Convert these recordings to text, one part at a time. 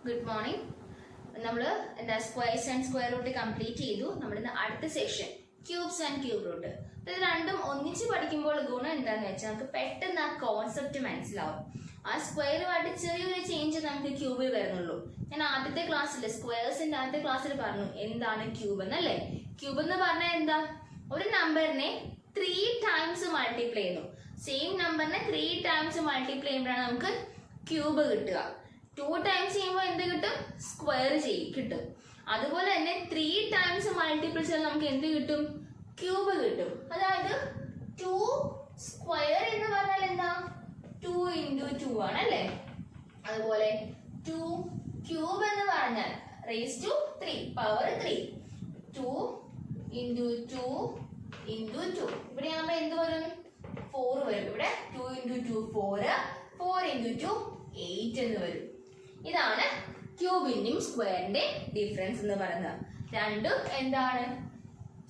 Good morning. നമ്മൾ എന്താ squares and square root complete ചെയ്തു. നമ്മുടെ അടുത്ത session cubes and cube root. ഇത് രണ്ടും ഒന്നിച്ച് പഠിക്കുമ്പോൾ ഗുണം എന്താണെന്ന് വെച്ചാൽ നമുക്ക് പെട്ടെന്ന് ആ കോൺസെപ്റ്റ് മനസ്സിലാവും. ആ സ്ക്വയറുമായിട്ട് ചെറിയൊരു ചേഞ്ച് നമുക്ക് ക്യൂബിൽ വരുന്നുള്ളൂ. ഞാൻ ആദ്യത്തെ ക്ലാസ്സിൽ സ്ക്വയർസിന്റെ ആദ്യത്തെ ക്ലാസ്സിൽ പറഞ്ഞു എന്താണ് ക്യൂബ് എന്നല്ലേ. ക്യൂബ് എന്ന് പറഞ്ഞാൽ എന്താ, ഒരു നമ്പറിനെ 3 ടൈംസ് മൾട്ടിപ്ലൈ ചെയ്യുന്നു. സെയിം നമ്പറിനെ 3 ടൈംസ് മൾട്ടിപ്ലൈ ചെയ്യുമ്പോഴാണ് നമുക്ക് ക്യൂബ് കിട്ടുക. 2 ടൈംസ് ചെയ്യുമ്പോൾ എന്ത് കിട്ടും? സ്ക്വയർ കിട്ടും. അതുപോലെ തന്നെ 3 ടൈംസ് മൾട്ടിപ്പിൾ ചെയ്താൽ നമുക്ക് എന്ത് കിട്ടും? ക്യൂബ് കിട്ടും. അതായത് 2 സ്ക്വയർ എന്ന് പറഞ്ഞാൽ എന്താ? 2 into 2 ആണ് അല്ലേ. അതുപോലെ 2 ക്യൂബ് എന്ന് പറഞ്ഞാൽ raised to 3 power 3. 2 into 2 into 2. ഇവിടെ ആകുമ്പോൾ എന്ത് വരും? 4 വരും. ഇവിടെ 2 into 2 4, 4 into 2 8 എന്ന് വരും. ഇതാണ് ക്യൂബിന്റെയും സ്ക്വയറിന്റെ ഡിഫറൻസ് എന്ന് പറയുന്നത്. രണ്ടും എന്താണ്?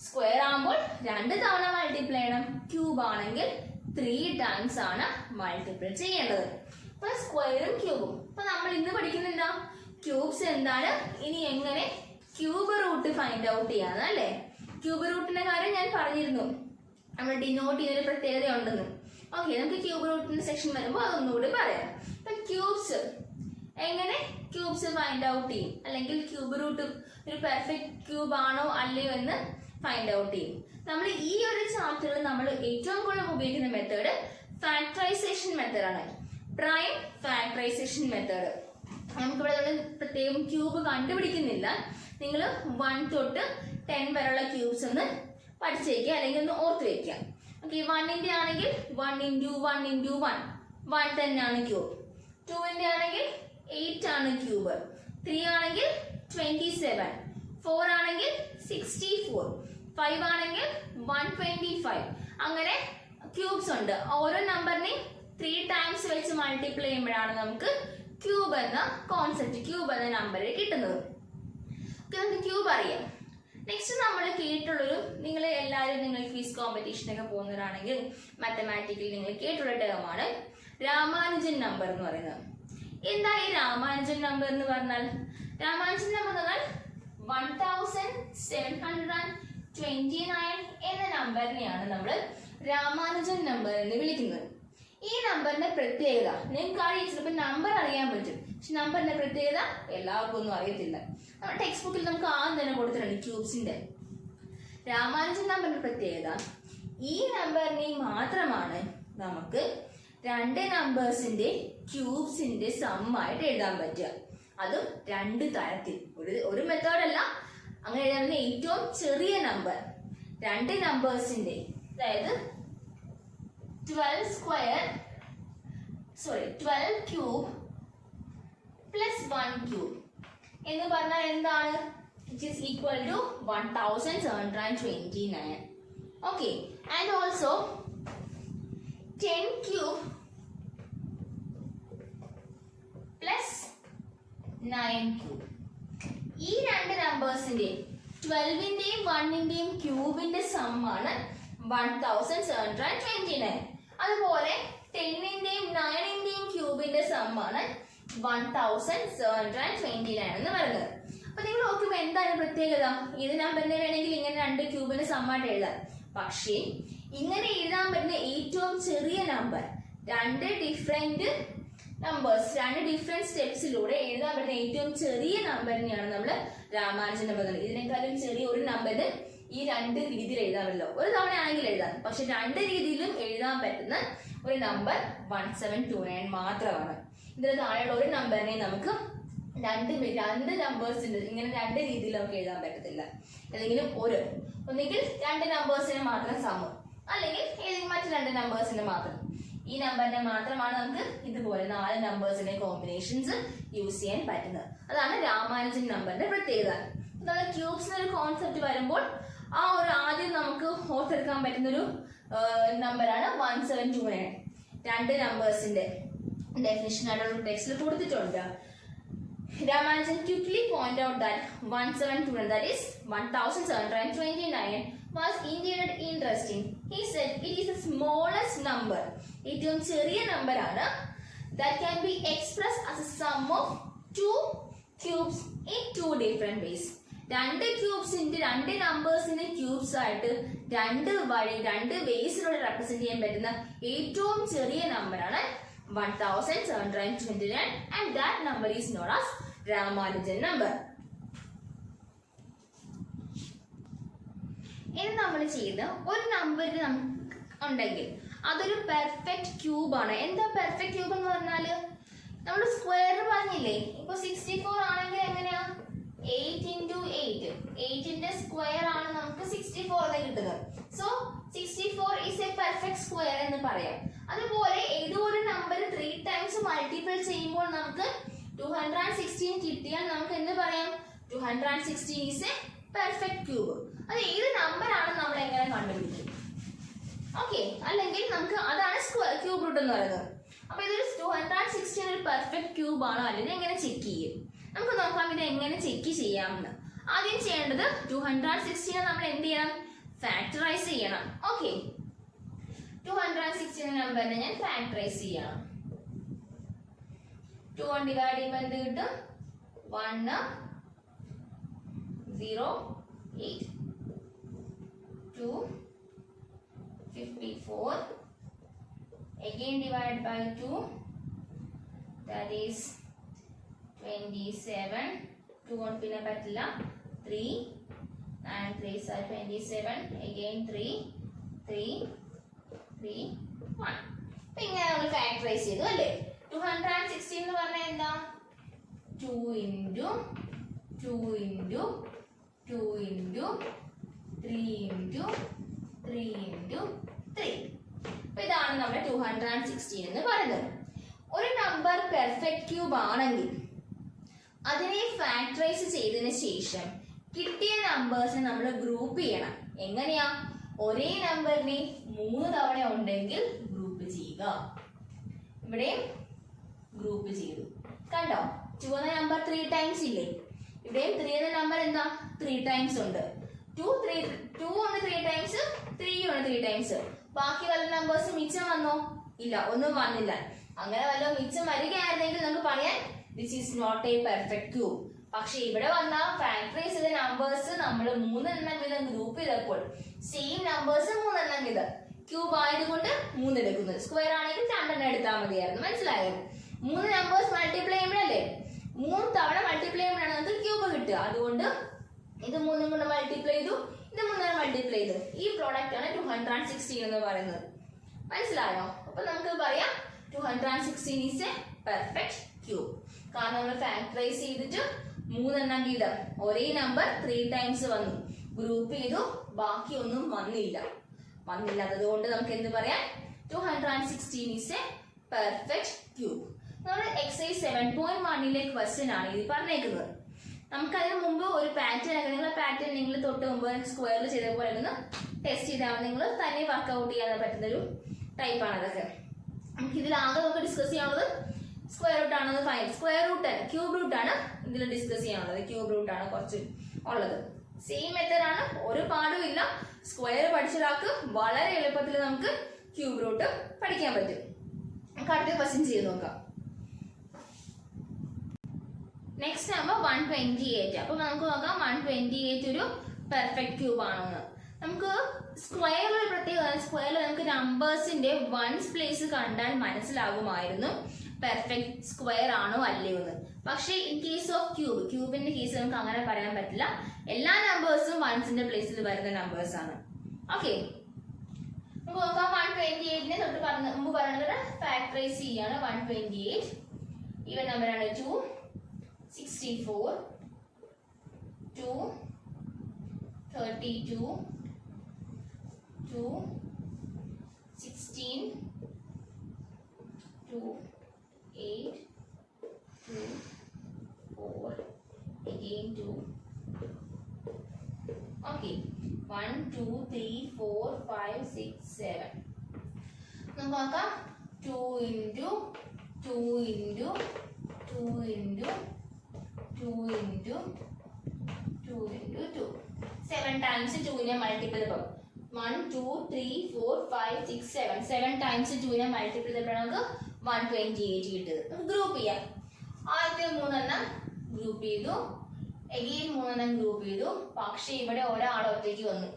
സ്ക്വയർ ആകുമ്പോൾ 2 തവണ മൾട്ടിപ്ലൈ ചെയ്യണം. ക്യൂബ് ആണെങ്കിൽ 3 ടൈംസ് ആണ് മൾട്ടിപ്ലൈ ചെയ്യേണ്ടത്. ഇപ്പൊ സ്ക്വയറും ക്യൂബും. ഇപ്പൊ നമ്മൾ ഇന്ന് പഠിക്കുന്ന എന്താ? ക്യൂബ്സ് എന്താണ്, ഇനി എങ്ങനെ ക്യൂബ് റൂട്ട് ഫൈൻഡ് ഔട്ട് ചെയ്യാന്ന് അല്ലേ. ക്യൂബ് റൂട്ടിന്റെ കാര്യം ഞാൻ പറഞ്ഞിരുന്നു, നമ്മൾ ഡിനോട്ട് ചെയ്യുന്നൊരു പ്രത്യേകത ഉണ്ടെന്ന്. ഓക്കെ, നമുക്ക് ക്യൂബ് റൂട്ടിന്റെ സെക്ഷൻ വരുമ്പോൾ അതൊന്നുകൂടി പറയാം. ഇപ്പൊ ക്യൂബ്സ് എങ്ങനെ ക്യൂബ്സ് ഫൈൻഡ് ഔട്ട് ചെയ്യും, അല്ലെങ്കിൽ ക്യൂബ് റൂട്ട് ഒരു പെർഫെക്റ്റ് ക്യൂബ് ആണോ അല്ലയോ എന്ന് ഫൈൻഡ് ഔട്ട് ചെയ്യും. നമ്മൾ ഈ ഒരു ചാപ്റ്ററിൽ നമ്മൾ ഏറ്റവും കൂടുതൽ ഉപയോഗിക്കുന്ന മെത്തേഡ് ഫാക്ടറൈസേഷൻ മെത്തേഡാണ്. Prime factorisation method. നമുക്കിവിടെ പ്രത്യേകം ക്യൂബ് കണ്ടുപിടിക്കുന്നില്ല. നിങ്ങൾ 1 തൊട്ട് 10 വരെയുള്ള ക്യൂബ്സ് ഒന്ന് പഠിച്ചു വയ്ക്കുക, അല്ലെങ്കിൽ ഒന്ന് ഓർത്ത് വയ്ക്കുക. ഓക്കെ, 1ന്റെ ആണെങ്കിൽ 1 into 1 into 1 1 തന്നെയാണ് ക്യൂബ്. 2ന്റെ ആണെങ്കിൽ 8 ആണ് ക്യൂബ്. 3 ആണെങ്കിൽ 27, 4 ആണെങ്കിൽ 64, 5 ആണെങ്കിൽ 125. അങ്ങനെ ക്യൂബ്സ് ഉണ്ട്. ഓരോ നമ്പറിനെയും 3 ടൈംസ് വെച്ച് മൾട്ടിപ്ലൈ ചെയ്യുമ്പോഴാണ് നമുക്ക് ക്യൂബ് എന്ന കോൺസെപ്റ്റ്, ക്യൂബ് എന്ന നമ്പർ കിട്ടുന്നത്. നമുക്ക് ക്യൂബ് അറിയാം. നെക്സ്റ്റ് നമ്മൾ കേട്ടുള്ളൊരു, നിങ്ങൾ എല്ലാവരും നിങ്ങൾ ക്വിസ് കോമ്പറ്റീഷനൊക്കെ പോകുന്നവരാണെങ്കിൽ മാത്തമാറ്റിക്കൽ നിങ്ങൾ കേട്ടുള്ള ടേമാണ് രാമാനുജൻ നമ്പർ എന്ന് പറയുന്നത്. എന്താ ഈ രാമാനുജൻ നമ്പർ എന്ന് പറഞ്ഞാൽ? രാമാനുജൻ നമ്പർ എന്ന് പറഞ്ഞാൽ 1729 എന്ന നമ്പറിനെയാണ് നമ്മൾ രാമാനുജൻ നമ്പർ എന്ന് വിളിക്കുന്നത്. ഈ നമ്പറിന്റെ പ്രത്യേകത നിങ്ങൾക്ക് അറിയാം, ചിലപ്പോൾ നമ്പർ അറിയാൻ പറ്റും, പക്ഷെ നമ്പറിന്റെ പ്രത്യേകത എല്ലാവർക്കും ഒന്നും അറിയത്തില്ല. നമ്മുടെ ടെക്സ്റ്റ് ബുക്കിൽ നമുക്ക് ആദ്യം തന്നെ കൊടുത്തിട്ടുണ്ട് ക്യൂബ്സിന്റെ. രാമാനുജൻ നമ്പറിന്റെ പ്രത്യേകത, ഈ നമ്പറിനെ മാത്രമാണ് നമുക്ക് 2 നമ്പേഴ്സിന്റെ ക്യൂബ്സിന്റെ സമ്മായിട്ട് എഴുതാൻ പറ്റുക. അതും 2 തരത്തിൽ. ഒരു മെത്തേഡല്ല, അങ്ങനെ എഴുതാവുന്ന ഏറ്റവും ചെറിയ നമ്പർ 2 നമ്പേഴ്സിന്റെ, അതായത് 12 ക്യൂബ് പ്ലസ് 1 ക്യൂബ് എന്ന് പറഞ്ഞാൽ എന്താണ്? It is equal to 1729. Okay, and also 10 cube plus 9 cube. ഈ 2 നമ്പേഴ്സിന്റെ 12ന്റെയും 1ന്റെയും ക്യൂബിന്റെ സമ്മാണ് 1729. അതുപോലെ 10ന്റെയും 9ന്റെയും ക്യൂബിന്റെ സമ്മാണ് 1729 എന്ന് പറയുന്നത്. അപ്പൊ നിങ്ങൾ നോക്കുമ്പോൾ എന്താണ് പ്രത്യേകത? ഏത് നമ്പറിനെ വേണമെങ്കിൽ ഇങ്ങനെ 2 ക്യൂബിന്റെ സമ്മായിട്ട് എഴുതാം. പക്ഷേ ഇങ്ങനെ എഴുതാൻ പറ്റുന്ന ഏറ്റവും ചെറിയ നമ്പർ, 2 ഡിഫറെന്റ് നമ്പേഴ്സ്, 2 ഡിഫറെന്റ് സ്റ്റെപ്സിലൂടെ എഴുതാൻ പറ്റുന്ന ഏറ്റവും ചെറിയ നമ്പറിനെയാണ് നമ്മൾ രാമാനുജൻ നമ്പർ. ഇതിനേക്കാളും ചെറിയ ഒരു നമ്പറിന് ഈ 2 രീതിയിൽ എഴുതാമല്ലോ. ഒരു തവണ ആണെങ്കിൽ എഴുതാം, പക്ഷെ 2 രീതിയിലും എഴുതാൻ പറ്റുന്ന ഒരു നമ്പർ 1729 മാത്രമാണ്. ഇതിന് താഴെയുള്ള ഒരു നമ്പറിനെ നമുക്ക് 2 നമ്പേഴ്സിന്റെ ഇങ്ങനെ 2 രീതിയിൽ നമുക്ക് എഴുതാൻ പറ്റത്തില്ല. ഏതെങ്കിലും ഒന്നുകിൽ 2 നമ്പേഴ്സിന് മാത്രം സമം, അല്ലെങ്കിൽ ഏതെങ്കിലും മറ്റു 2 നമ്പേഴ്സിന് മാത്രം. ഈ നമ്പറിനെ മാത്രമാണ് നമുക്ക് ഇതുപോലെ 4 നമ്പേഴ്സിന്റെ കോമ്പിനേഷൻസ് യൂസ് ചെയ്യാൻ പറ്റുന്നത്. അതാണ് രാമാനുജൻ നമ്പറിന്റെ പ്രത്യേകത. അതായത് ക്യൂബ്സിന്റെ ഒരു കോൺസെപ്റ്റ് വരുമ്പോൾ ആ ഒരു ആദ്യം നമുക്ക് ഓർത്തെടുക്കാൻ പറ്റുന്ന ഒരു നമ്പറാണ് 1729. 2 നമ്പേഴ്സിന്റെ ഡെഫിനിഷൻ ആയിട്ടുള്ള ടെക്സ്റ്റിൽ കൊടുത്തിട്ടുണ്ട്. Ramanujan quickly pointed out that 1729, that is 1729, was indeed interesting. He said it is the smallest number, ഏറ്റവും ചെറിയ നമ്പർ ആണ്, that can be expressed as a sum of 2 cubes in two different ways. രണ്ട് ക്യൂബ്സിന്റെ രണ്ട് നമ്പേഴ്സിന്റെ cubes ആയിട്ട് രണ്ട് വേസിലൂടെ represent ചെയ്യാൻ പറ്റുന്ന ഏറ്റവും ചെറിയ നമ്പറാണ് 1729 and that number is known as Ramanujan number. ഇനി നമ്മൾ ചെയ്യുന്ന ഒരു നമ്പർ ഉണ്ടെങ്കിൽ അതൊരു പെർഫെക്റ്റ് ക്യൂബ് ആണ്. എന്താ പെർഫെക്റ്റ് ക്യൂബ് എന്ന് പറഞ്ഞാല് നമ്മൾ സ്ക്വയർ പറഞ്ഞില്ലേ, ഇപ്പൊ 64 ആണെങ്കിൽ എങ്ങനെയാ 8 into 8, 8ന്റെ സ്ക്വയർ ആണ് നമുക്ക് 64 എന്ന് കിട്ടുന്നത്. So 64 is a perfect square എന്ന് പറയാം. അതുപോലെ ഏതോ ഒരു നമ്പർ 3 ടൈംസ് മൾട്ടിപ്പിൾ ചെയ്യുമ്പോൾ നമുക്ക് 216 കിട്ടിയാൽ നമുക്ക് എന്ത് പറയാം, 216 is a perfect cube. അത് ഏത് നമ്പർ ആണ് നമ്മൾ എങ്ങനെ കണ്ടുപിടിക്കും? ഓക്കെ, അല്ലെങ്കിൽ നമുക്ക് അതാണ് ക്യൂബ് റൂട്ട് എന്ന് പറയുന്നത്. അപ്പൊ ഇതൊരു 216 ഒരു പെർഫെക്റ്റ് ക്യൂബ് ആണോ അല്ലെങ്കിൽ എങ്ങനെ ചെക്ക് ചെയ്യും? നമുക്ക് നോക്കാം ഇത് എങ്ങനെ ചെക്ക് ചെയ്യാമെന്ന്. ആദ്യം ചെയ്യേണ്ടത് 216 നമ്മൾ എന്ത് ചെയ്യണം, ഫാക്ടറൈസ് ചെയ്യണം. ഓക്കെ, 216 നമ്പറിനെ ഞാൻ ഫാക്ടറൈസ് ചെയ്യണം. 2 കൊണ്ട് ഡിവൈഡ് ചെയ്യുമ്പോൾ എന്ത് കിട്ടും, 1 0 8 2 54 again divide by 2, that is 27. 2 കൊണ്ട് പിന്നെ പറ്റില്ല, 3 and 3s are 27, again 3 3 3 1. അപ്പൊ ഇങ്ങനെ നമ്മൾ ഫാക്ടറൈസ് ചെയ്തു അല്ലേ. 216 എന്ന് പറഞ്ഞാൽ എന്താ, 2 into 2 into 2 into 3 into 3 into 3. അപ്പൊ ഇതാണ് നമ്മുടെ 216 എന്ന് പറയുന്നത്. ഒരു നമ്പർ പെർഫെക്റ്റ് ക്യൂബ് ആണെങ്കിൽ അതിനെ ഫാക്ടറൈസ് ചെയ്തതിന് ശേഷം കിട്ടിയ നമ്പേഴ്സിനെ നമ്മൾ ഗ്രൂപ്പ് ചെയ്യണം. എങ്ങനെയാ, ഒരേ നമ്പറിനെ 3 തവണ ഉണ്ടെങ്കിൽ ഗ്രൂപ്പ് ചെയ്യുക. ഇവിടെ ഗ്രൂപ്പ് ചെയ്തു കണ്ടോ, 2 എന്ന നമ്പർ 3 ടൈംസ് ഇല്ലേ, ഇവിടെയും 3 എന്ന നമ്പർ എന്താ 3 ടൈംസ് ഉണ്ട്. 2 ഉണ്ട് 3 ടൈംസ്, 3 ഉണ്ട് 3 ടൈംസ്. ബാക്കി വല്ല നമ്പേഴ്സ് മിച്ചം വന്നോ? ഇല്ല, ഒന്നും വന്നില്ല. അങ്ങനെ വല്ല മിച്ചം വരികയായിരുന്നെങ്കിൽ നമുക്ക് പറയാൻ this is not a perfect cube. പക്ഷെ ഇവിടെ വന്ന ഫാക്ടറൈസ് ചെയ്ത നമ്പേഴ്സ് നമ്മൾ 3 എണ്ണം വീതം ഗ്രൂപ്പ് ചെയ്തപ്പോൾ സെയിം നമ്പേഴ്സ് 3 എണ്ണം വീതം ക്യൂബ് ആയതുകൊണ്ട് 3 എടുക്കുന്നത്. സ്ക്വയർ ആണെങ്കിൽ 2 എണ്ണം എടുത്താൽ മതിയായിരുന്നു. മനസ്സിലായോ? 3 നമ്പേഴ്സ് മൾട്ടിപ്ലൈ ചെയ്യുമ്പോഴല്ലേ, 3 തവണ മൾട്ടിപ്ലൈ ചെയ്യുമ്പോഴാണ് നമുക്ക് ക്യൂബ് കിട്ടുക. അതുകൊണ്ട് ഇത് 3 കൊണ്ട് മൾട്ടിപ്ലൈ ചെയ്തു, ഇത് 3 മൾട്ടിപ്ലൈ ചെയ്തു. ഈ പ്രോഡക്റ്റ് ആണ് 216 എന്ന് പറയുന്നത്. മനസ്സിലായോ? അപ്പൊ നമുക്ക് പറയാം 216 is a perfect cube. കാരണം നമ്മൾ ഫാക്ടറൈസ് ചെയ്തിട്ട് 3 എണ്ണം വീതം ഒരേ നമ്പർ 3 ടൈംസ് വന്നു, ഗ്രൂപ്പ് ചെയ്തു, ബാക്കി ഒന്നും വന്നില്ലാത്തത് കൊണ്ട് നമുക്ക് എന്ത് പറയാം, 216 is a perfect cube. നമ്മൾ എക്സസൈസ് 7.1 ക്വസ്റ്റ്യൻ ആണ് ഇത് പറഞ്ഞേക്കുന്നത്. നമുക്ക് അതിന് മുമ്പ് ഒരു പാറ്റേൺ ഒക്കെ, നിങ്ങളെ പാറ്റേൺ നിങ്ങൾ തൊട്ട് മുമ്പ് സ്ക്വയറിൽ ചെയ്ത പോലെ ഒന്ന് ടെസ്റ്റ് ചെയ്താൽ നിങ്ങൾ തന്നെ വർക്ക്ഔട്ട് ചെയ്യാൻ പറ്റുന്നൊരു ടൈപ്പാണ് അതൊക്കെ. നമുക്ക് ഇതിലാകെ നമുക്ക് ഡിസ്കസ് ചെയ്യാനുള്ളത് സ്ക്വയർ റൂട്ട് ആണത്, സ്ക്വയർ റൂട്ട് അല്ല ക്യൂബ് റൂട്ട് ആണ് ഇതിൽ ഡിസ്കസ് ചെയ്യാനുള്ളത്. ക്യൂബ് റൂട്ട് ആണ് കുറച്ച് ഉള്ളത്. സെയിം മെത്തേഡ് ആണ്, ഒരു പാടും ഇല്ല. സ്ക്വയർ പഠിച്ച ഒരാൾക്ക് വളരെ എളുപ്പത്തിൽ നമുക്ക് ക്യൂബ് റൂട്ട് പഠിക്കാൻ പറ്റും. നമുക്ക് അടുത്ത ക്വസ്റ്റ്യൻ ചെയ്ത് നോക്കാം. Next number 128. അപ്പൊ നമുക്ക് നോക്കാം 128 ഒരു പെർഫെക്റ്റ് ക്യൂബ് ആണോന്ന്. നമുക്ക് സ്ക്വയറിൽ പ്രത്യേകത, സ്ക്വയറിൽ നമുക്ക് നമ്പേഴ്സിന്റെ വൺസ് പ്ലേസ് കണ്ടാൽ മനസ്സിലാകുമായിരുന്നു പെർഫെക്റ്റ് സ്ക്വയർ ആണോ അല്ലയോ എന്ന്. പക്ഷേ ഇൻ കേസ് ഓഫ് ക്യൂബിന്റെ കേസിൽ നമുക്ക് അങ്ങനെ പറയാൻ പറ്റില്ല. എല്ലാ നമ്പേഴ്സും വൺസിന്റെ പ്ലേസിൽ വരുന്ന നമ്പേഴ്സ് ആണ്. ഓക്കെ, നമുക്ക് നോക്കാം 128നെ തൊട്ട് മുമ്പ് പറയുന്നത് ഫാക്ടറൈസ് ചെയ്യാണ്. 128 ഈവൻ നമ്പറാണ്. 2 64 2 32 2 16 2 8 2 4 again 2. Okay, 1 2 3 4 5 6 7. നമുക്ക് നോക്കാം 2 into 2 into 2 into 2 into 2 into 2. 7 times 2 multiple ചെയ്തപ്പോൾ 1 2 3 4 5 6 7 7 times 2 multiple ചെയ്തപ്പോൾ നമുക്ക് 128 കിട്ടുന്നത്. നമുക്ക് ഗ്രൂപ്പ് ചെയ്യാം. ആദ്യത്തെ 3 എണ്ണം ഗ്രൂപ്പ് ചെയ്തു, എഗെയിൻ 3 ഗ്രൂപ്പ് ചെയ്തു. പക്ഷെ ഇവിടെ ഒരാൾ ഒറ്റയ്ക്ക് വന്നു,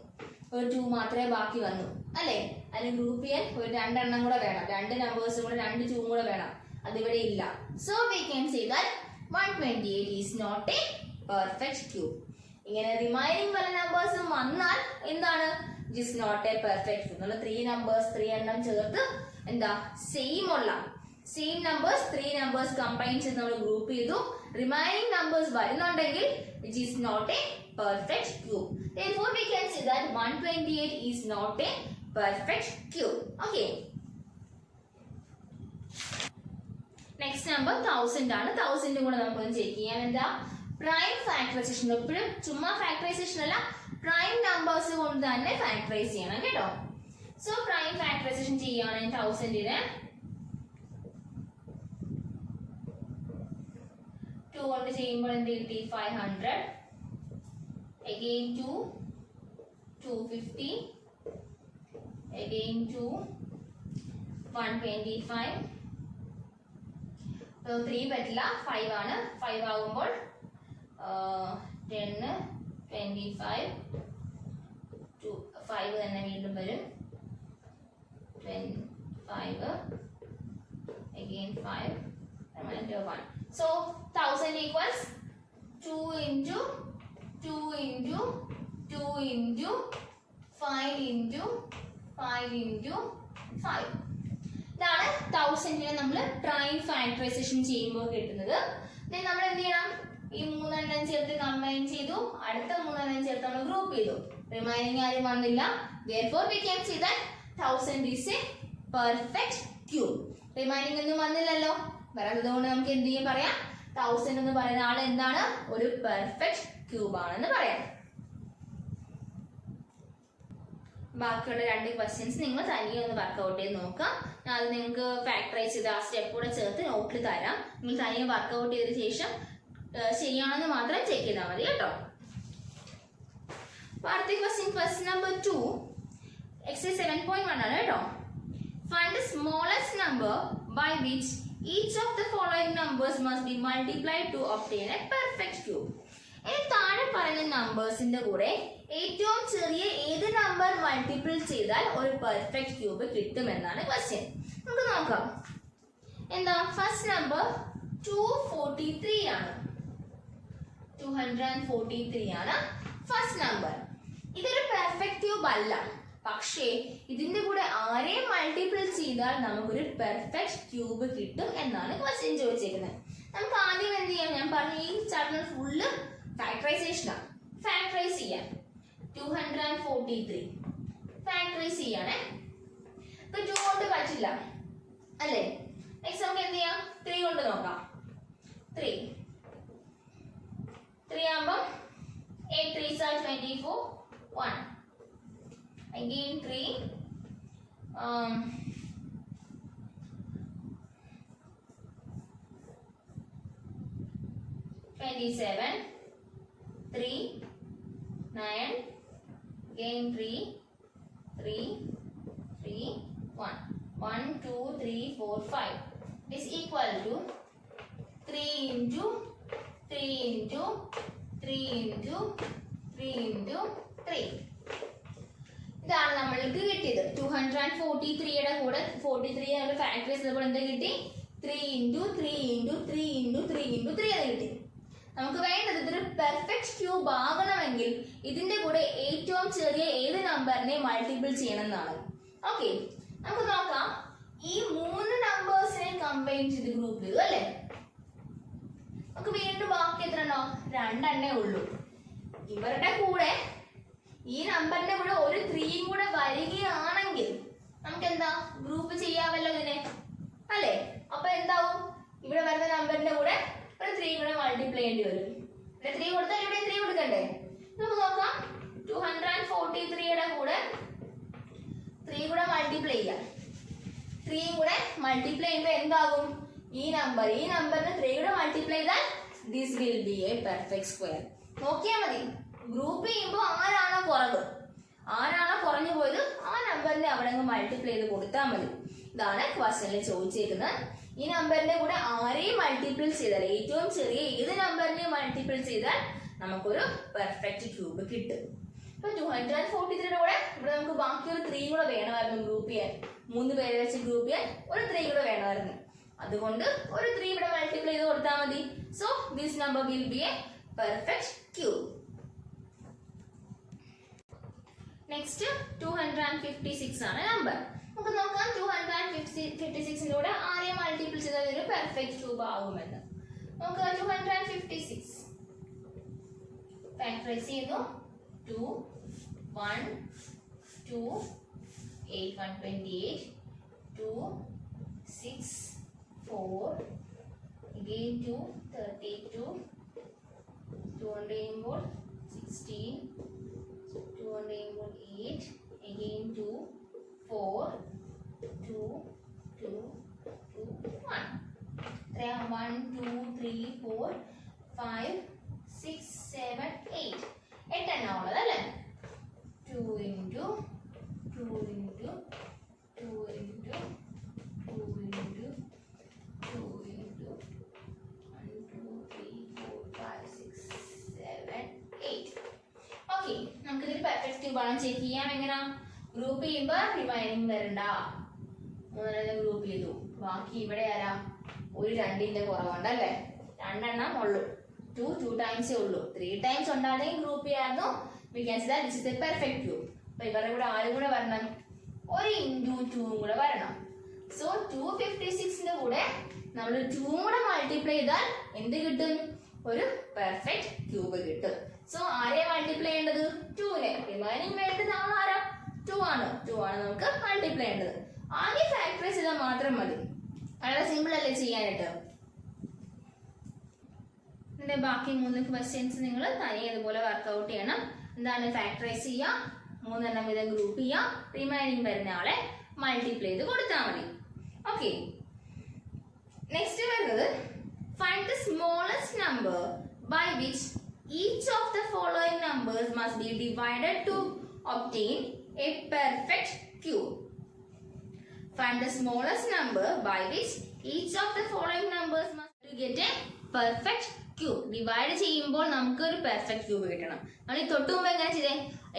ഒരു 2 മാത്രമേ ബാക്കി വന്നു അല്ലേ? അതിന് ഗ്രൂപ്പ് ചെയ്യാൻ ഒരു 2 കൂടെ വേണം, 2 നമ്പേഴ്സും കൂടെ 2 2 കൂടെ വേണം. അതിവിടെ ഇല്ല. So we can say that 128 is not a perfect cube. ഇങ്ങനെ റിമൈനിങ് പല നമ്പേഴ്സും വന്നാൽ എന്താണ്? It is not a perfect cube. നമ്മൾ 3 നമ്പേഴ്സ് 3 എണ്ണം ചേർത്ത് എന്താ സെയിം നമ്പേഴ്സ് 3 നമ്പേഴ്സ് കമ്പൈൻ ചെയ്ത് നമ്മൾ ഗ്രൂപ്പ് ചെയ്തു. റിമൈനിങ് നമ്പേഴ്സ് വരുന്നുണ്ടെങ്കിൽ it is not a perfect cube. Therefore we can say that 128 is not a perfect cube. Okay. Next number 1000 ആണ്. 1000 കൂടെ നമുക്ക് ചെക്ക് ചെയ്യാം. എന്താ? Prime factorisation. എപ്പോഴും ചുമ്മാ ഫാക്ടറൈസേഷൻ അല്ല, പ്രൈം നമ്പേഴ്സ് കൊണ്ട് തന്നെ ഫാക്ടറൈസ് ചെയ്യണം കേട്ടോ. സോ പ്രൈം ഫാക്ടറൈസേഷൻ ചെയ്യുകയാണെങ്കിൽ 1000നെ 2 കൊണ്ട് ചെയ്യുമ്പോൾ എന്ത് കിട്ടി? 500. Again 2, 250. Again 2, 125. So 3 പറ്റില്ല, 5 ആണ്. 5 ആകുമ്പോൾ 10, 25, 5 തന്നെ വീണ്ടും വരും. 25, again 5, remainder 1. So 1000 equals 2 into 2 into 2 into 5 into 5 into 5. ഇതാണ് 1000നെ നമ്മൾ പ്രൈം ഫാക്ടറൈസേഷൻ ചെയ്യുമ്പോൾ കിട്ടുന്നത്. നമ്മൾ എന്ത് ചെയ്യണം? ഈ 3 എണ്ണം ചേർത്ത് കമ്പൈൻ ചെയ്തു, അടുത്ത 3 എണ്ണം ചേർത്ത് നമ്മൾ ഗ്രൂപ്പ് ചെയ്തു. റിമൈനിങ് ആരും വന്നില്ല. Therefore we can say that 1000 is a perfect cube. Remaining ഒന്നും വന്നില്ലല്ലോ, വരാത്തത് കൊണ്ട് നമുക്ക് എന്ത് ചെയ്യാൻ പറയാം? 1000 എന്ന് പറയുന്ന ആൾ എന്താണ്? ഒരു പെർഫെക്റ്റ് ക്യൂബ് ആണെന്ന് പറയാം. ബാക്കിയുള്ള 2 ക്വസ്റ്റ്യൻസ് നിങ്ങൾ തനിയെ ഒന്ന് വർക്ക്ഔട്ട് ചെയ്ത് നോക്കാം. ഞാൻ അത് നിങ്ങൾക്ക് ഫാക്ടറൈസ് ചെയ്ത് ആ സ്റ്റെപ്പ് കൂടെ ചേർത്ത് നോട്ടിൽ തരാം. നിങ്ങൾ തനിയെ വർക്ക്ഔട്ട് ചെയ്ത ശേഷം ശരിയാണെന്ന് മാത്രം ചെക്ക് ചെയ്താൽ മതി കേട്ടോ. അടുത്ത ക്വസ്റ്റ്യൻ നമ്പർ 2, എക്സസൈസ് 7.1 ആണ് കേട്ടോ. Find the smallest number by which each of the following numbers must be multiplied to obtain a perfect cube. ഇനി താഴെ പറയുന്ന നമ്പേഴ്സിന്റെ കൂടെ ഏറ്റവും ചെറിയ ഏത് നമ്പർ മൾട്ടിപ്പിൾ ചെയ്താൽ ഒരു പെർഫെക്റ്റ് ക്യൂബ് കിട്ടുമെന്നാണ് ക്വസ്റ്റ്യൻ. നമുക്ക് നോക്കാം. എന്താ? ഫസ്റ്റ് നമ്പർ 243 ആണ്. 243 ആണ് ഫസ്റ്റ് നമ്പർ. ഇതൊരു പെർഫെക്റ്റ് ക്യൂബ് അല്ല, പക്ഷേ ഇതിന്റെ കൂടെ ആരെയും മൾട്ടിപ്പിൾ ചെയ്താൽ നമുക്കൊരു പെർഫെക്റ്റ് ക്യൂബ് കിട്ടും എന്നാണ് ക്വസ്റ്റ്യൻ ചോദിച്ചിരിക്കുന്നത്. നമുക്ക് ആദ്യം എന്ത് ചെയ്യാം? ഞാൻ പറഞ്ഞ ഈ ചാപ്റ്റർ ഫുള്ള് ഫാക്ടറൈസേഷനാണ്. ഫാക്ടറൈസ് ചെയ്യാം. 243 ഫാക്ടറൈസ് ചെയ്യണേ. ഇപ്പൊ 2 കൊണ്ട് പറ്റില്ല അല്ലേ? നെക്സ്റ്റ് നമുക്ക് എന്ത് ചെയ്യാം? 3 കൊണ്ട് നോക്കാം. 3 ആകുമ്പോൾ 8 3s are 24, 1. Again 3, 27, 3, 9, again 3, 3, 3, 1. 1, 2, 3, 4, 5 is equal to 3 into 3 into 3 into 3 into 3. ഇതാണ് നമ്മൾക്ക് കിട്ടിയത്. 243യുടെ കൂടെ 43 നമ്മൾ ഫാക്ടറൈസ് ചെയ്തപ്പോൾ എന്താ കിട്ടി? 3 into 3 into 3 into 3 into 3 എന്ന് കിട്ടി. നമുക്ക് വേണ്ടത് ഇതൊരു പെർഫെക്റ്റ് ക്യൂബ് ആകണമെങ്കിൽ ഇതിന്റെ കൂടെ ഏറ്റവും ചെറിയ ഏത് നമ്പറിനെ മൾട്ടിപ്പിൾ ചെയ്യണം എന്നാണ്. ഓക്കെ, നമുക്ക് നോക്കാം. ഈ 3 നമ്പേഴ്സിനെ കമ്പൈൻ ചെയ്ത് ഗ്രൂപ്പ് ചെയ്തു അല്ലേ? നമുക്ക് വീണ്ടും ബാക്കി എത്ര എണ്ണോ? 2 എണ്ണേ ഉള്ളൂ. ഇവരുടെ കൂടെ ഈ നമ്പറിന്റെ കൂടെ ഒരു 3 കൂടെ വരികയാണെങ്കിൽ നമുക്ക് എന്താ? ഗ്രൂപ്പ് ചെയ്യാമല്ലോ ഇതിനെ അല്ലേ? അപ്പൊ എന്താവും? ഇവിടെ വരുന്ന നമ്പറിന്റെ കൂടെ ഒരു 3 കൂടെ മൾട്ടിപ്ലൈ ചെയ്യേണ്ടി വരും. ഇവിടെ 3 കൊടുത്താൽ ഇവിടെ 3 കൊടുക്കണ്ടേ? നമുക്ക് നോക്കാം. 243യുടെ കൂടെ 3 കൂടെ മൾട്ടിപ്ലൈ ചെയ്യാം. 3 കൂടെ മൾട്ടിപ്ലൈ ചെയ്യുമ്പോൾ എന്താകും? ഈ നമ്പറിന് 3 കൂടെ മൾട്ടിപ്ലൈ ചെയ്താൽ this will be A perfect square. നോക്കിയാൽ മതി. ഗ്രൂപ്പ് ചെയ്യുമ്പോൾ ആരാണോ കുറഞ്ഞു പോയത് ആ നമ്പറിനെ അവിടെ മൾട്ടിപ്ലൈ ചെയ്ത് കൊടുത്താൽ മതി. ഇതാണ് ക്വസ്റ്റ്യനിൽ ചോദിച്ചേക്കുന്നത്. ഈ നമ്പറിന്റെ കൂടെ ആരെയും മൾട്ടിപ്പിൾ ചെയ്താൽ ഏറ്റവും ചെറിയ ഏത് നമ്പറിനെ മൾട്ടിപ്പിൾ ചെയ്താൽ നമുക്കൊരു പെർഫെക്റ്റ് ക്യൂബ് കിട്ടും. ഇപ്പൊ 243 കൂടെ ഇവിടെ നമുക്ക് ബാക്കി ഒരു 3 കൂടെ വേണമായിരുന്നു ഗ്രൂപ്പ് ചെയ്യാൻ. 3 പേരെ വെച്ച് ഗ്രൂപ്പ് ചെയ്യാൻ ഒരു 3 കൂടെ വേണമായിരുന്നു. അതുകൊണ്ട് ഒരു 3 ഇവിടെ മൾട്ടിപ്ലൈ ചെയ്ത് കൊടുത്താൽ മതി. So this number will be A perfect cube. Next 256 ആണ് നമ്പർ. നമുക്ക് നോക്കാം 256 കൂടെ ആരെയും മൾട്ടിപ്പിൾ ചെയ്താൽ ഒരു പെർഫെക്റ്റ് ക്യൂബ് ആകുമെന്ന്. നമുക്ക് 256 ഫാക്ടറൈസ് ചെയ്യുന്നു. 2 1 2 8 128 2 6 4 again 2 32 200 16 200 8 again 2 4 2 2 2 1 1 2 3 4 5 6 7 8 8 എണ്ണ ഉള്ളതല്ലേ. 2 into 2 into 2 into 2 into 2 into 1 2 3 4 5 6 7 8. Okay, നമുക്കിതൊരു പെർഫെക്റ്റ് ക്യൂബ് ആണ്. ചെക്ക് ചെയ്യാം എങ്ങനെ. ഗ്രൂപ്പ് ചെയ്യുമ്പോൾ റിമൈനിങ് വരണ്ട. 3 ഗ്രൂപ്പ് ചെയ്തു. ബാക്കി ഇവിടെ ആരാ? ഒരു 2ന്റെ കുറവുണ്ടല്ലേ. 2 എണ്ണം ഉള്ളൂ. 2 ടൈംസേ ഉള്ളൂ. 3 ടൈംസ് ഉണ്ടായിരുന്നെങ്കിൽ ഗ്രൂപ്പ് ചെയ്യായിരുന്നു. We can say that this is a perfect cube. അപ്പോൾ ഇവരുടെ കൂടെ ആരും കൂടെ വരണം, ഒരു ഇൻറ്റു 2 കൂടെ വരണം. സോ 256ന്റെ കൂടെ നമ്മൾ 2 കൂടെ മൾട്ടിപ്ലൈ ചെയ്താൽ എന്ത് കിട്ടും? ഒരു പെർഫെക്റ്റ് ക്യൂബ് കിട്ടും. സോ ആരെയാ മൾട്ടിപ്ലൈ ചെയ്യേണ്ടത്? 2നെ. റിമൈനിങ് വേണ്ടത് ആരാ? 2 ആണ്. 2 ആണ് നമുക്ക് മൾട്ടിപ്ലൈ ചെയ്യേണ്ടത്. ആദ്യം ഫാക്ടറൈസ് ചെയ്താൽ മാത്രം മതി. വളരെ സിമ്പിൾ അല്ലേ ചെയ്യാനായിട്ട്. ഇതിന്റെ ബാക്കി 3 ക്വസ്റ്റ്യൻസ് നിങ്ങൾ തനിയെ ഇതുപോലെ വർക്ക്ഔട്ട് ചെയ്യണം. എന്താണ്? ഫാക്ടറൈസ് ചെയ്യുക, 3 എണ്ണം വീതം ഗ്രൂപ്പ് ചെയ്യുക, റിമൈനിങ് വരുന്ന ആളെ മൾട്ടിപ്ലൈ ചെയ്ത് കൊടുത്താൽ മതി. ഓക്കെ, നെക്സ്റ്റ് വരുന്നത് find the smallest number by which each of the following numbers must be divided to obtain a perfect cube. Find the smallest number by which each of the following numbers must to get a perfect cube. Divide ചെയ്യുമ്പോൾ നമുക്ക് ഒരു perfect cube കിട്ടണം. നമ്മൾ ഈ തൊട്ട് മുമ്പ് എങ്ങനെ ചെയ്തേ?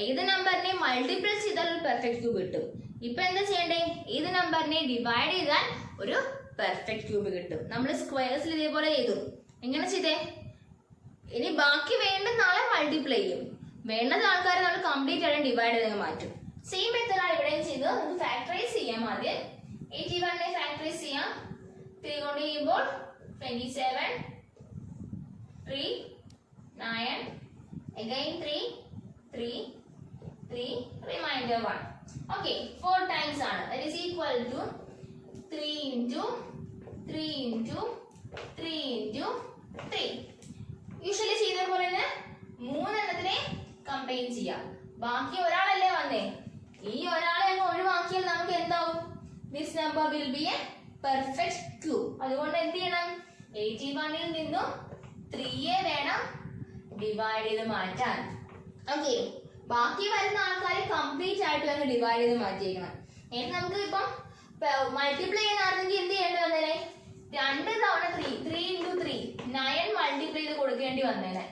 ഏത് നമ്പറിനെ മൾട്ടിപ്പിൾ ചെയ്താൽ ഒരു പെർഫെക്റ്റ് ക്യൂബ് കിട്ടും. ഇപ്പൊ എന്താ ചെയ്യണ്ടേ? ഏത് നമ്പറിനെ ഡിവൈഡ് ചെയ്താൽ ഒരു പെർഫെക്റ്റ് ക്യൂബ് കിട്ടും. നമ്മൾ സ്ക്വയർസിൽ ഇതേപോലെ ചെയ്തു. എങ്ങനെ ചെയ്തേ? ഇനി ബാക്കി വേണ്ടുന്ന ആളെ മൾട്ടിപ്ലൈ ചെയ്യും. വേണ്ടത് ആൾക്കാരെ നമ്മൾ കംപ്ലീറ്റ് ആയിട്ട് ഡിവൈഡ് ചെയ്ത് മാറ്റും. സെയിം മെത്തേഡാണ് ഇവിടെയും ചെയ്ത്. നമുക്ക് ഫാക്ടറൈസ് ചെയ്യാം. ആദ്യം 81നെ ഫാക്ടറൈസ് ചെയ്യാം. 3 കൊണ്ട് ചെയ്യുമ്പോൾ 27 3 9 again 3 3 3 remainder 1. Okay, 4 times ആണ്. That is equal to 3 into 3 into 3 into 3. Usually ചെയ്ത പോലെ തന്നെ 3 എണ്ണത്തിനെ കമ്പൈൻ ചെയ്യാം. ബാക്കി ഒരാളല്ലേ വന്നേ. ഈ ഒരാളെ ഒഴിവാക്കിയാൽ നമുക്ക് എന്താവും? This number will be A perfect cube. അതുകൊണ്ട് എന്ത് ചെയ്യണം? 81ൽ നിന്നും 3യെ വേണം ഡിവൈഡ് ചെയ്ത് മാറ്റാൻ. ഓക്കെ, ബാക്കി വരുന്ന ആൾക്കാരെ കംപ്ലീറ്റ് ആയിട്ട് അങ്ങ് ഡിവൈഡ് ചെയ്ത് മാറ്റിയേക്കണം. എന്നിട്ട് നമുക്ക് ഇപ്പം മൾട്ടിപ്ലൈ ചെയ്യാനാണെങ്കിൽ എന്ത് ചെയ്യേണ്ടി വന്നേനെ? 2 തവണ 3 into 3 9 മൾട്ടിപ്ലൈ ചെയ്ത് കൊടുക്കേണ്ടി വന്നേനെ.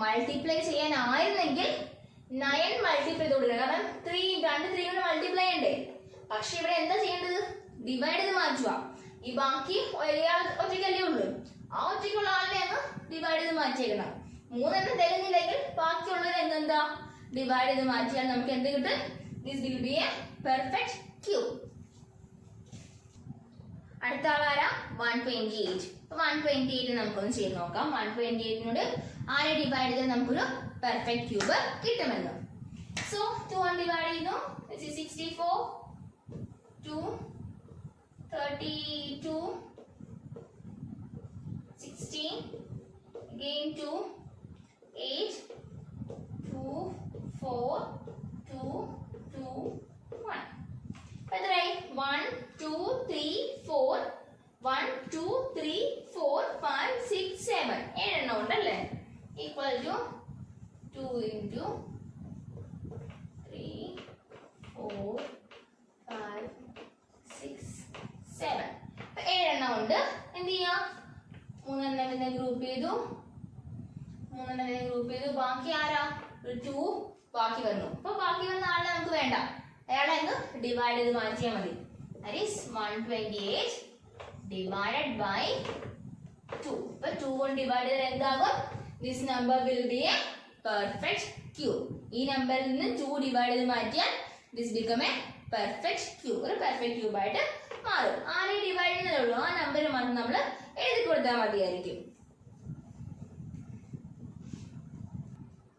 മൾട്ടിപ്ലൈ ചെയ്യാനായിരുന്നെങ്കിൽ 9 മൾട്ടിപ്ലൈ ചെയ്ത് കൊടുക്കണം. കാരണം 3 കൊണ്ട് മൾട്ടിപ്ലൈ ചെയ്യണ്ടേ. പക്ഷെ ഇവിടെ എന്താ ചെയ്യേണ്ടത്? ഡിവൈഡ് ചെയ്ത് മാറ്റുക. ഈ ബാക്കി ഒരാൾ ഒറ്റയ്ക്കല്ലേ ഉള്ളൂ. ആ ഒറ്റയ്ക്കുള്ള ആളിനെ അങ്ങ് ഡിവൈഡ് ചെയ്ത് മാറ്റിയേക്കണം. 3 എണ്ണം തികഞ്ഞില്ലെങ്കിൽ ബാക്കിയുള്ളവരെ എന്താ ഡിവൈഡ് ചെയ്ത് മാറ്റിയാൽ നമുക്ക് എന്ത് കിട്ടും? This will be A perfect cube. അടുത്ത ആളാരാ? 128. 128 നമുക്കൊന്ന് ചെയ്ത് നോക്കാം. 128നോട് ആരെ ഡിവൈഡ് ചെയ്താൽ നമുക്കൊരു പെർഫെക്റ്റ് ക്യൂബ് കിട്ടുമെന്ന്. സോ 2 കൊണ്ട് ഡിവൈഡ് ചെയ്യുന്നു. 64 2 32 16 again 2 8 2 4 2 2 1. എത്രയായി? 1 2 3 4 1 2 3 4 5 6 7 7 എണ്ണം ഉണ്ടല്ലേ. Equal to 2 into 3 4 5 6 7. 7 എണ്ണം ഉണ്ട്. എന്ത് ചെയ്യാം? 3 എണ്ണം ഗ്രൂപ്പ് ചെയ്തു. മൂന്നെണ്ണം ഗ്രൂപ്പ് ചെയ്തു. ബാക്കി ആരാ? ഒരു 2 ബാക്കി വന്നു. അപ്പൊ ബാക്കി വന്ന ആളെ നമുക്ക് വേണ്ട, അയാളെ അങ്ങ് ഡിവൈഡ് ചെയ്ത് മാറ്റിയാൽ മതി. That is 128 divided by 2. അപ്പൊ 2 കൊണ്ട് ഡിവൈഡ് ചെയ്താൽ എന്താകും? This number will be A perfect cube. ഈ നമ്പറിൽ നിന്ന് 2 ഡിവൈഡ് ചെയ്ത് മാറ്റിയാൽ this become A perfect cube. ഒരു പെർഫെക്റ്റ് ക്യൂബ് ആയിട്ട് മാറും. ആരെ ഡിവൈഡ് ചെയ്യുന്നതേ ഉള്ളൂ, ആ നമ്പർ മാത്രം നമ്മൾ എഴുതി കൊടുത്താൽ മതിയായിരിക്കും.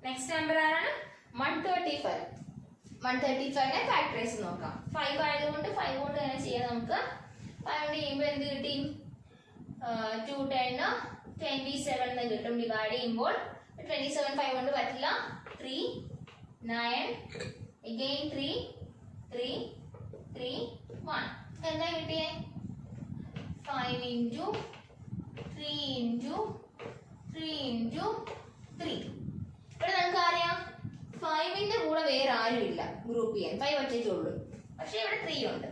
നെക്സ്റ്റ് നമ്പർ ആരാണ്? 135. 135നെ ഫാക്ടറൈസ് നോക്കാം. 5 ആയതുകൊണ്ട് 5 കൊണ്ട് തന്നെ ചെയ്യാം നമുക്ക്. 5 കൊണ്ട് ചെയ്യുമ്പോൾ എന്ത് കിട്ടി? 2 10 27 എന്ന് കിട്ടും. ഡിവൈഡ് ചെയ്യുമ്പോൾ 27 5 കൊണ്ട് പറ്റില്ല. 3 9 again 3 3 3 1. എന്താ കിട്ടിയേ? 5 into 3 into 3 into 3. ഇവിടെ നമുക്ക് അറിയാം 5ന്റെ കൂടെ വേറെ ആരുമില്ല ഗ്രൂപ്പ് ചെയ്യാൻ. 5 ഒറ്റയ്ക്കേ ഉള്ളൂ. പക്ഷെ ഇവിടെ 3 ഉണ്ട്.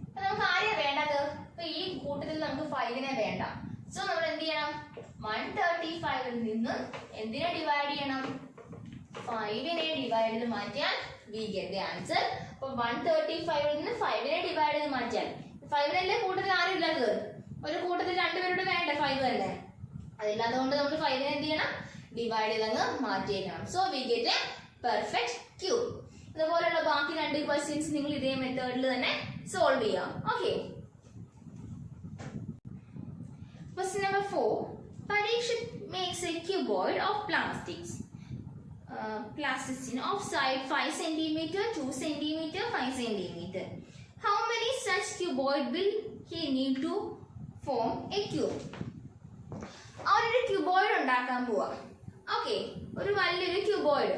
അപ്പൊ നമുക്ക് ആരെയാ വേണ്ടത്? അപ്പൊ ഈ കൂട്ടത്തിൽ നമുക്ക് 5നെ വേണ്ട. സോ നമ്മൾ എന്ത് ചെയ്യണം? 135ൽ നിന്ന് എന്തിനെ ഡിവൈഡ് ചെയ്യണം? 5നെ ഡിവൈഡ് ചെയ്ത് മാറ്റിയാൽ we get the answer. അപ്പൊ 135ൽ നിന്ന് 5നെ ഡിവൈഡ് ചെയ്ത് മാറ്റിയാൽ 5നല്ലേ കൂട്ടത്തിൽ ആരും ഇല്ലാത്തത്. ഒരു കൂട്ടത്തിൽ രണ്ടുപേരുടെ വേണ്ട 5 അല്ലേ. അതില്ലാത്തതുകൊണ്ട് നമ്മൾ 5നെ എന്ത് ചെയ്യണം? ഡിവൈഡ് ചെയ്ത് അങ്ങ് മാറ്റിയേക്കണം. So we get a perfect cube. ഇതുപോലുള്ള ബാക്കി 2 ക്വസ്റ്റ്യൻസ് നിങ്ങൾ ഇതേ മെത്തേഡിൽ തന്നെ സോൾവ് ചെയ്യാം. Okay. Question number 4. Parikshit makes a cuboid of plasticine of side 5 cm, 2 cm, 5 cm. How many such cuboid will he need to form a cube? അവരൊരു cuboid ഉണ്ടാക്കാൻ പോവാ. ഓക്കെ, ഒരു വലിയൊരു ക്യൂബോയിഡ്.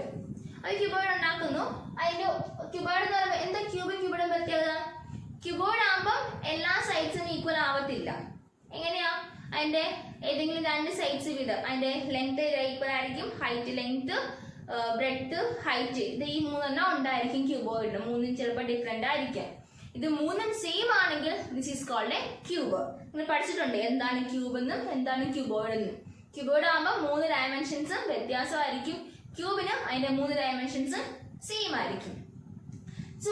അത് ക്യൂബോയിഡ് ഉണ്ടാക്കുന്നു. അതിന്റെ ക്യൂബോയിഡ് എന്ന് പറയുമ്പോൾ എന്താ ക്യൂബിയുടെ പ്രത്യേകത? ക്യൂബോയിഡ് ആകുമ്പോൾ എല്ലാ സൈഡ്സും ഈക്വൽ ആവത്തില്ല. എങ്ങനെയാ? അതിന്റെ ഏതെങ്കിലും 2 സൈഡ്സ് വീതം അതിന്റെ ലെങ്ത് ഈക്വൽ ആയിരിക്കും. ഹൈറ്റ്, ലെങ്ത്, ബ്രെഡ്ത്ത്, ഹൈറ്റ്, ഇത് ഈ 3 ഉണ്ടായിരിക്കും ക്യൂബോയിഡ്. 3 ചിലപ്പോൾ ഡിഫറെന്റ് ആയിരിക്കാം. ഇത് 3 സെയിം ആണെങ്കിൽ this is called a cube. നിങ്ങൾ പഠിച്ചിട്ടുണ്ട് എന്താണ് ക്യൂബ് എന്നും എന്താണ് ക്യൂബോയിഡ് എന്നും. ക്യൂബോയിഡ് ആകുമ്പോൾ 3 ഡയമെൻഷൻസും വ്യത്യാസമായിരിക്കും. ക്യൂബിന് അതിന്റെ 3 ഡയമെൻഷൻസും സെയിം ആയിരിക്കും. സോ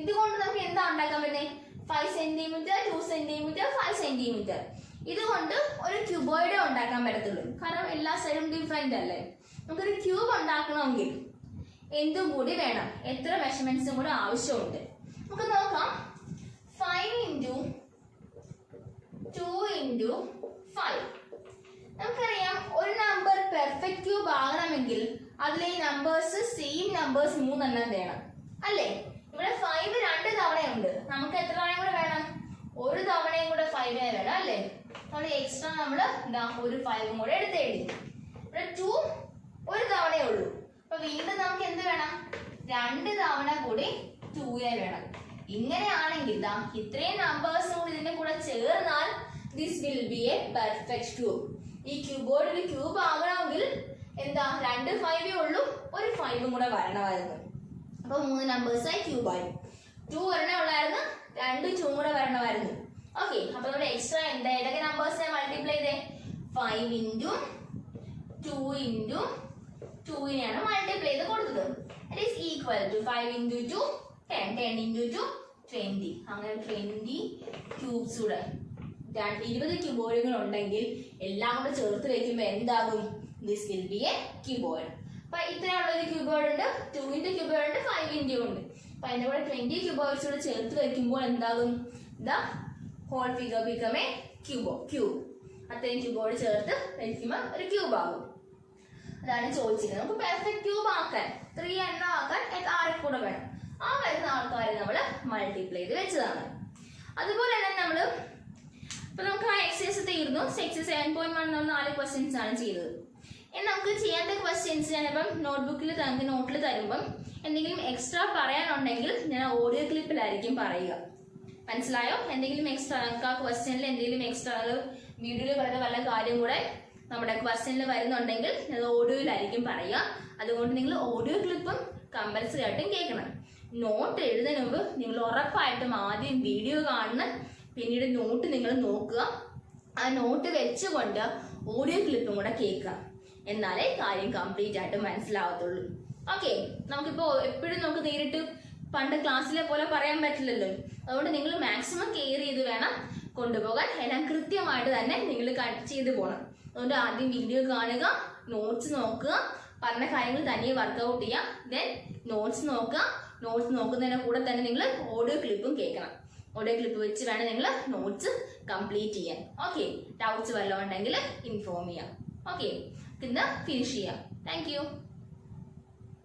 ഇതുകൊണ്ട് നമുക്ക് എന്താ ഉണ്ടാക്കാൻ പറ്റുന്നത്? 5 cm, 2 cm, 5 cm. ഇതുകൊണ്ട് ഒരു ക്യൂബോയിഡ് ഉണ്ടാക്കാൻ പറ്റത്തുള്ളൂ. കാരണം എല്ലാ സൈഡും ഡിഫറെന്റ് അല്ലേ. നമുക്കൊരു ക്യൂബ് ഉണ്ടാക്കണമെങ്കിൽ എന്തും കൂടി വേണം, എത്ര മെഷർമെന്റ്സും കൂടെ ആവശ്യമുണ്ട്. നമുക്ക് നോക്കാം. 5 into 2 into 5. നമുക്കറിയാം ഒരു നമ്പർ പെർഫെക്റ്റ് ക്യൂബ് ആകണമെങ്കിൽ അതിലെ നമ്പേഴ്സ് സെയിം നമ്പേഴ്സ് 3 എണ്ണം വേണം അല്ലേ. ഇവിടെ 5 2 തവണയുണ്ട്. നമുക്ക് എത്ര തവണയും കൂടെ വേണം? ഒരു തവണയും കൂടെ 5 വേണം അല്ലേ. നമ്മൾ എക്സ്ട്രാ നമ്മള് ഒരു 5 കൂടെ എടുത്തെഴുതി. ഇവിടെ 2 ഒരു തവണയേ ഉള്ളൂ. അപ്പൊ വീണ്ടും നമുക്ക് എന്ത് വേണം? 2 തവണ കൂടി 2 വേണം. ഇങ്ങനെയാണെങ്കിൽ ഇത്രയും നമ്പേഴ്സും കൂടി ഇതിന്റെ കൂടെ ചേർന്നാൽ this will be A perfect cube. ഈ ക്യൂബോർഡ് ഒരു ക്യൂബ് ആകണമെങ്കിൽ എന്താ 2 5 ഉള്ളൂ, ഒരു 5 കൂടെ വരണമായിരുന്നു. അപ്പൊ 3 നമ്പേഴ്സായി ക്യൂബായി. 2 ഒരെണ്ണേ ഉള്ളായിരുന്നു, 2 2 കൂടെ വരണമായിരുന്നു. ഓക്കെ, അപ്പൊ നമ്മുടെ എക്സ്ട്രാ എന്താ ഏതൊക്കെ നമ്പേഴ്സിനെ മൾട്ടിപ്ലൈ ചെയ്തേ? 5 into 2 into 2നെയാണ് മൾട്ടിപ്ലൈ ചെയ്ത് കൊടുത്തത്. It is equal to 5 into 2 10, 10 into 2 20. അങ്ങനെ 20 ക്യൂബ്സ് കൂടെ 20 ക്യൂബോയിഡുകൾ ഉണ്ടെങ്കിൽ എല്ലാം കൂടെ ചേർത്ത് വെക്കുമ്പോൾ എന്താകും? This will be A cuboid. അപ്പൊ ഇത്രയുള്ള ഒരു ക്യൂബോയിഡ് ഉണ്ട്, 2ന്റെ ക്യൂബോയിഡ് ഉണ്ട്, 5ന്റെ ഉണ്ട്. അപ്പൊ അതിന്റെ കൂടെ 20 ക്യൂബോയിഡ്സ് കൂടെ ചേർത്ത് വെക്കുമ്പോൾ എന്താകും? The whole figure become a cube. അത്രയും ക്യൂബോയിഡ് ചേർത്ത് വെക്കുമ്പോൾ ഒരു ക്യൂബ് ആകും. അതാണ് ചോദിച്ചിരിക്കുന്നത്. നമുക്ക് പെർഫെക്റ്റ് ക്യൂബ് ആക്കാൻ 3 എണ്ണം ആക്കാൻ ആരെ കൂടെ വേണം? ആ വരുന്ന ആൾക്കാരെ നമ്മൾ മൾട്ടിപ്ലൈ ചെയ്ത് വെച്ചതാണ്. അതുപോലെ തന്നെ നമ്മള് ഇപ്പൊ നമുക്ക് ആ എക്സസൈസ് തീർന്നു. എക്സസൈസ് 7.1 നമ്മൾ 4 ക്വസ്റ്റ്യൻസ് ആണ് ചെയ്തത്. ഇനി നമുക്ക് ചെയ്യാത്ത ക്വസ്റ്റ്യൻസ് ഞാനിപ്പം നോട്ട്ബുക്കിൽ നോട്ടിൽ തരുമ്പം എന്തെങ്കിലും എക്സ്ട്രാ പറയാനുണ്ടെങ്കിൽ ഞാൻ ഓഡിയോ ക്ലിപ്പിലായിരിക്കും പറയുക. മനസ്സിലായോ? എന്തെങ്കിലും എക്സ്ട്രാ നമുക്ക് ആ ക്വസ്റ്റ്യനിൽ എന്തെങ്കിലും എക്സ്ട്രാ വീഡിയോയിൽ പറയുന്ന വല്ല കാര്യം കൂടെ നമ്മുടെ ക്വസ്റ്റ്യനിൽ വരുന്നുണ്ടെങ്കിൽ അത് ഓഡിയോയിലായിരിക്കും പറയുക. അതുകൊണ്ട് നിങ്ങൾ ഓഡിയോ ക്ലിപ്പും കമ്പൽസറി ആയിട്ടും കേൾക്കണം. നോട്ട് എഴുതുന്നതിന് മുമ്പ് നിങ്ങൾ ഉറപ്പായിട്ടും ആദ്യം വീഡിയോ കാണണം, പിന്നീട് നോട്ട് നിങ്ങൾ നോക്കുക. ആ നോട്ട് വെച്ചുകൊണ്ട് ഓഡിയോ ക്ലിപ്പും കൂടെ കേൾക്കുക. എന്നാലേ കാര്യം കംപ്ലീറ്റ് ആയിട്ട് മനസ്സിലാവത്തുള്ളൂ. ഓക്കെ, നമുക്കിപ്പോ എപ്പോഴും നമുക്ക് നേരിട്ട് പണ്ട് ക്ലാസ്സിലെ പോലെ പറയാൻ പറ്റില്ലല്ലോ. അതുകൊണ്ട് നിങ്ങൾ മാക്സിമം കെയർ ചെയ്ത് വേണം കൊണ്ടുപോകാൻ. എല്ലാം കൃത്യമായിട്ട് തന്നെ നിങ്ങൾ ചെയ്തു പോകണം. അതുകൊണ്ട് ആദ്യം വീഡിയോ കാണുക, നോട്ട്സ് നോക്കുക, പറഞ്ഞ കാര്യങ്ങൾ തനിയെ വർക്കൗട്ട് ചെയ്യുക, ദെൻ നോട്ട്സ് നോക്കുക. നോട്ട്സ് നോക്കുന്നതിന്റെ കൂടെ തന്നെ നിങ്ങൾ ഓഡിയോ ക്ലിപ്പും കേൾക്കണം. ഓഡിയോ ക്ലിപ്പ് വെച്ച് വേണം നിങ്ങൾ നോട്ട്സ് കംപ്ലീറ്റ് ചെയ്യാൻ. ഓക്കെ, ഡൗട്ട്സ് വല്ലതും ഉണ്ടെങ്കിൽ ഇൻഫോം ചെയ്യാം. ഓക്കെ, ഇന്ന് ഫിനിഷ് ചെയ്യാം. Thank you.